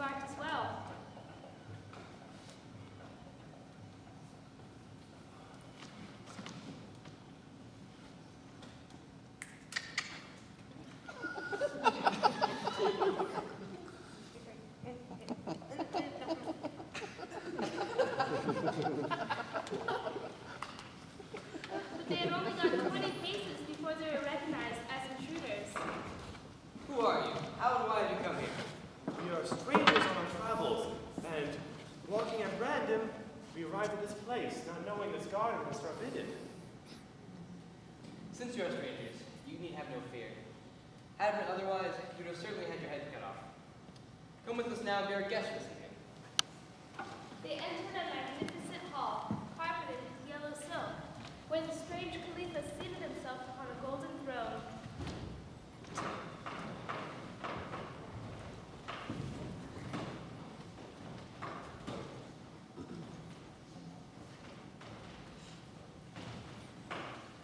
embarked as well. But they had only gone 20 paces before they were recognized as intruders. Who are you? How and why did you come here? We are strangers on our travels, and walking at random, we arrived at this place, not knowing this garden was forbidden. Since you are strangers, you need have no fear. Had it been otherwise, you would have certainly had your head cut off. Come with us now and be our guest this evening. They entered a magnificent hall, carpeted with yellow silk, where the strange Khalifa seated himself upon a golden throne.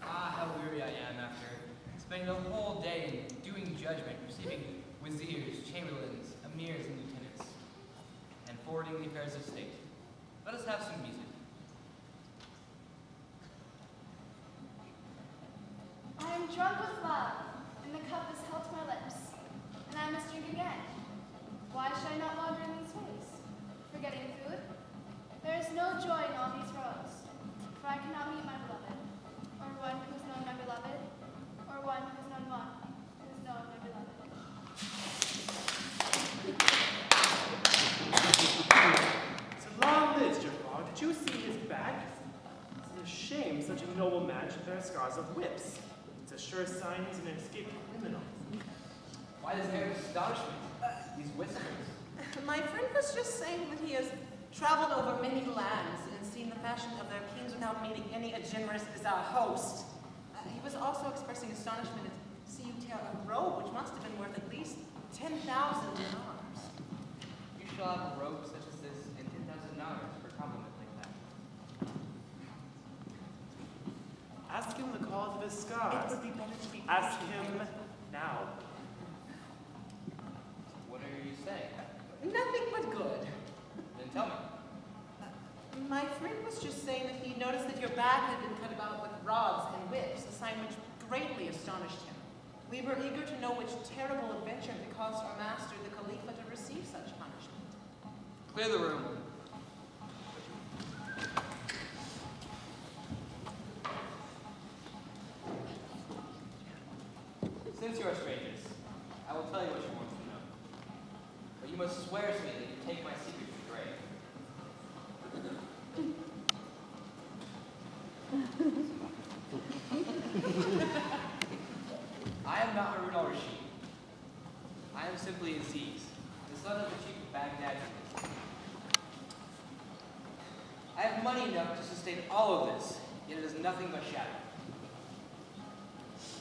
How weary I am after spending the whole day doing judgment, receiving wazirs, chamberlains, emirs, and lieutenants, and forwarding the affairs of state. Let us have some music. I am drunk with love, and the cup is held to my lips, and I must drink again. Why should I not wander in these ways? Forgetting food? There is no joy in all these roads, for I cannot meet my beloved, or one who has known my beloved, or one who has known one who has known my beloved. So long lives Jafar. Did you see his back? It's a shame such a noble man should bear scars of whips. It's a sure sign he's an escaped criminal. Why this air of astonishment? These whispers. My friend was just saying that he has traveled over many lands and seen the fashion of their kings without meeting any generous as our host. He was also expressing astonishment to see you tear a robe, which must have been worth at least 10,000 dinars. You shall have a robe such as this and 10,000 dinars for a compliment like that. Ask him the cause of his scars. It would be better to be Ask him now. What are you saying? Nothing but good. Then tell me. My friend was just saying that he noticed that your back had been cut about with rods and whips, a sign which greatly astonished him. We were eager to know which terrible adventure had caused our master, the Khalifa, to receive such punishment. Clear the room. Since you are strangers, I will tell you what you want to know. But you must swear to me that you take my secret to the grave. I am not Harun al-Rashid. I am simply Aziz, the son of the chief of Baghdad. I have money enough to sustain all of this, yet it is nothing but shadow.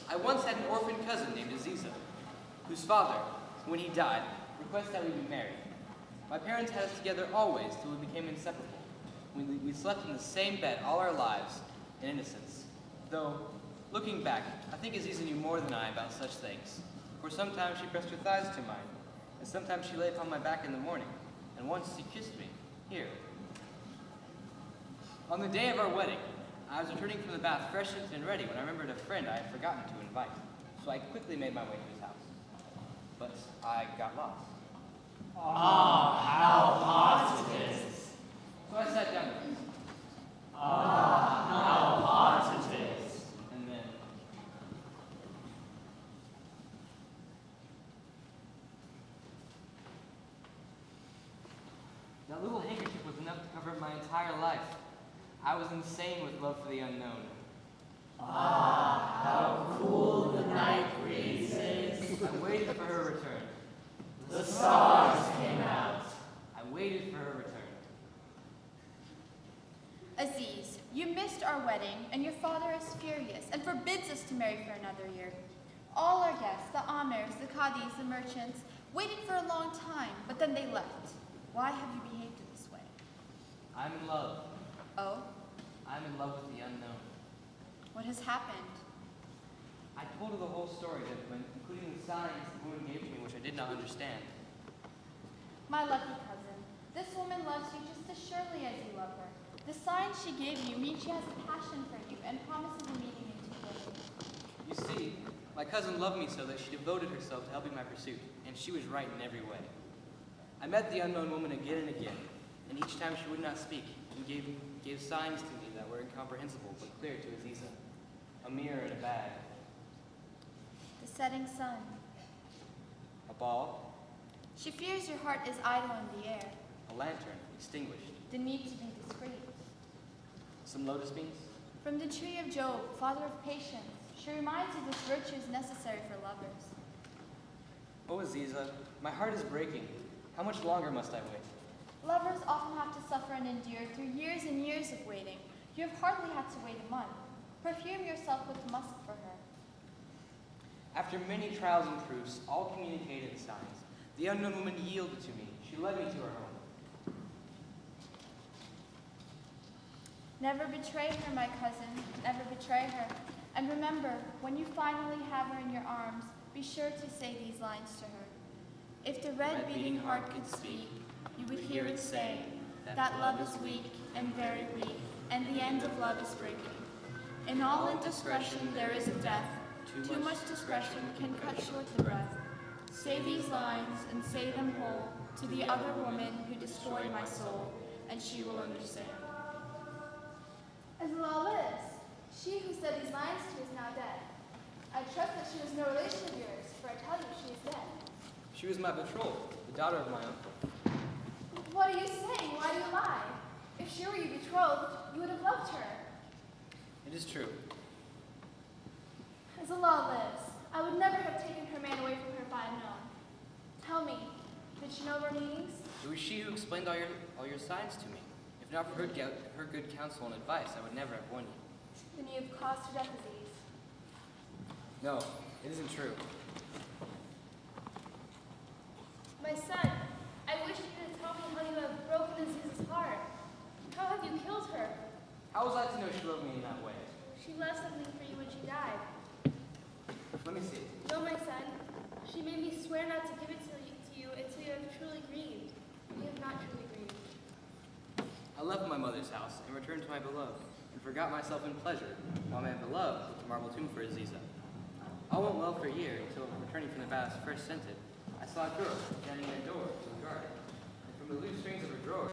I once had an orphan cousin named Aziza, whose father, when he died, requested that we be married. My parents had us together always till we became inseparable. We slept in the same bed all our lives in innocence. Though, looking back, I think Aziza knew more than I about such things. For sometimes she pressed her thighs to mine, and sometimes she lay upon my back in the morning, and once she kissed me, here. On the day of our wedding, I was returning from the bath freshened and ready when I remembered a friend I had forgotten to invite, so I quickly made my way to his house. But I got lost. Ah, how hot it is! So I sat down with him, Ah, how hot it is! and then... That little handkerchief was enough to cover my entire life. I was insane with love for the unknown. Ah, how cool the night breeze is! I waited for her return. The stars came out. I waited for her return. Aziz, you missed our wedding, and your father is furious and forbids us to marry for another year. All our guests, the amirs, the qadis, the merchants, waited for a long time, but then they left. Why have you behaved in this way? I'm in love. Oh? I'm in love with the unknown. What has happened? I told her the whole story, gentlemen, including the signs the woman gave to me, which I did not understand. My lucky cousin, this woman loves you just as surely as you love her. The signs she gave you mean she has a passion for you and promises a meeting in 2 days. You see, my cousin loved me so that she devoted herself to helping my pursuit, and she was right in every way. I met the unknown woman again and again, and each time she would not speak and gave signs to me that were incomprehensible but clear to Aziza. A mirror in a bag, The setting sun. a ball, She fears your heart is idle in the air. a lantern extinguished, The need to be discreet. some lotus beans. From the tree of Job, father of patience, she reminds you this virtue is necessary for lovers. Oh, Aziza, my heart is breaking. How much longer must I wait? Lovers often have to suffer and endure through years and years of waiting. You have hardly had to wait a month. Perfume yourself with musk for her. After many trials and proofs, all communicated signs, the unknown woman yielded to me. She led me to her home. Never betray her, my cousin, never betray her. And remember, when you finally have her in your arms, be sure to say these lines to her. If the red beating heart could speak, you would hear it say that love is weak and very weak, and the end of love is breaking. In all indiscretion there is a death. Too much discretion can cut short the breath. Say these lines and say them whole to the other woman who destroyed my soul, and she will understand. As the law lives, she who said these lines to is now dead. I trust that she was no relation of yours, for I tell you she is dead. She was my betrothed, the daughter of my uncle. What are you saying? Why do you lie? If she were your betrothed, you would have loved her. It is true. As the law lives, I would never have taken her man away from her if I had known. Tell me, did she know of our meetings? It was she who explained all your signs to me. If not for her good counsel and advice, I would never have won you. Then you have caused her death disease. No, it isn't true. My son, I wish you could tell me how you have broken Aziza's heart. How have you killed her? How was I to know she loved me in that way? She left something for you when she died. Let me see. No, my son. She made me swear not to give it to you until you have truly grieved. You have not truly grieved. I left my mother's house and returned to my beloved, and forgot myself in pleasure, while my beloved built a marble tomb for Aziza. All went well for a year until, returning from the baths first scented, I saw a girl standing in a door to the garden, and from the loose strings of her drawer,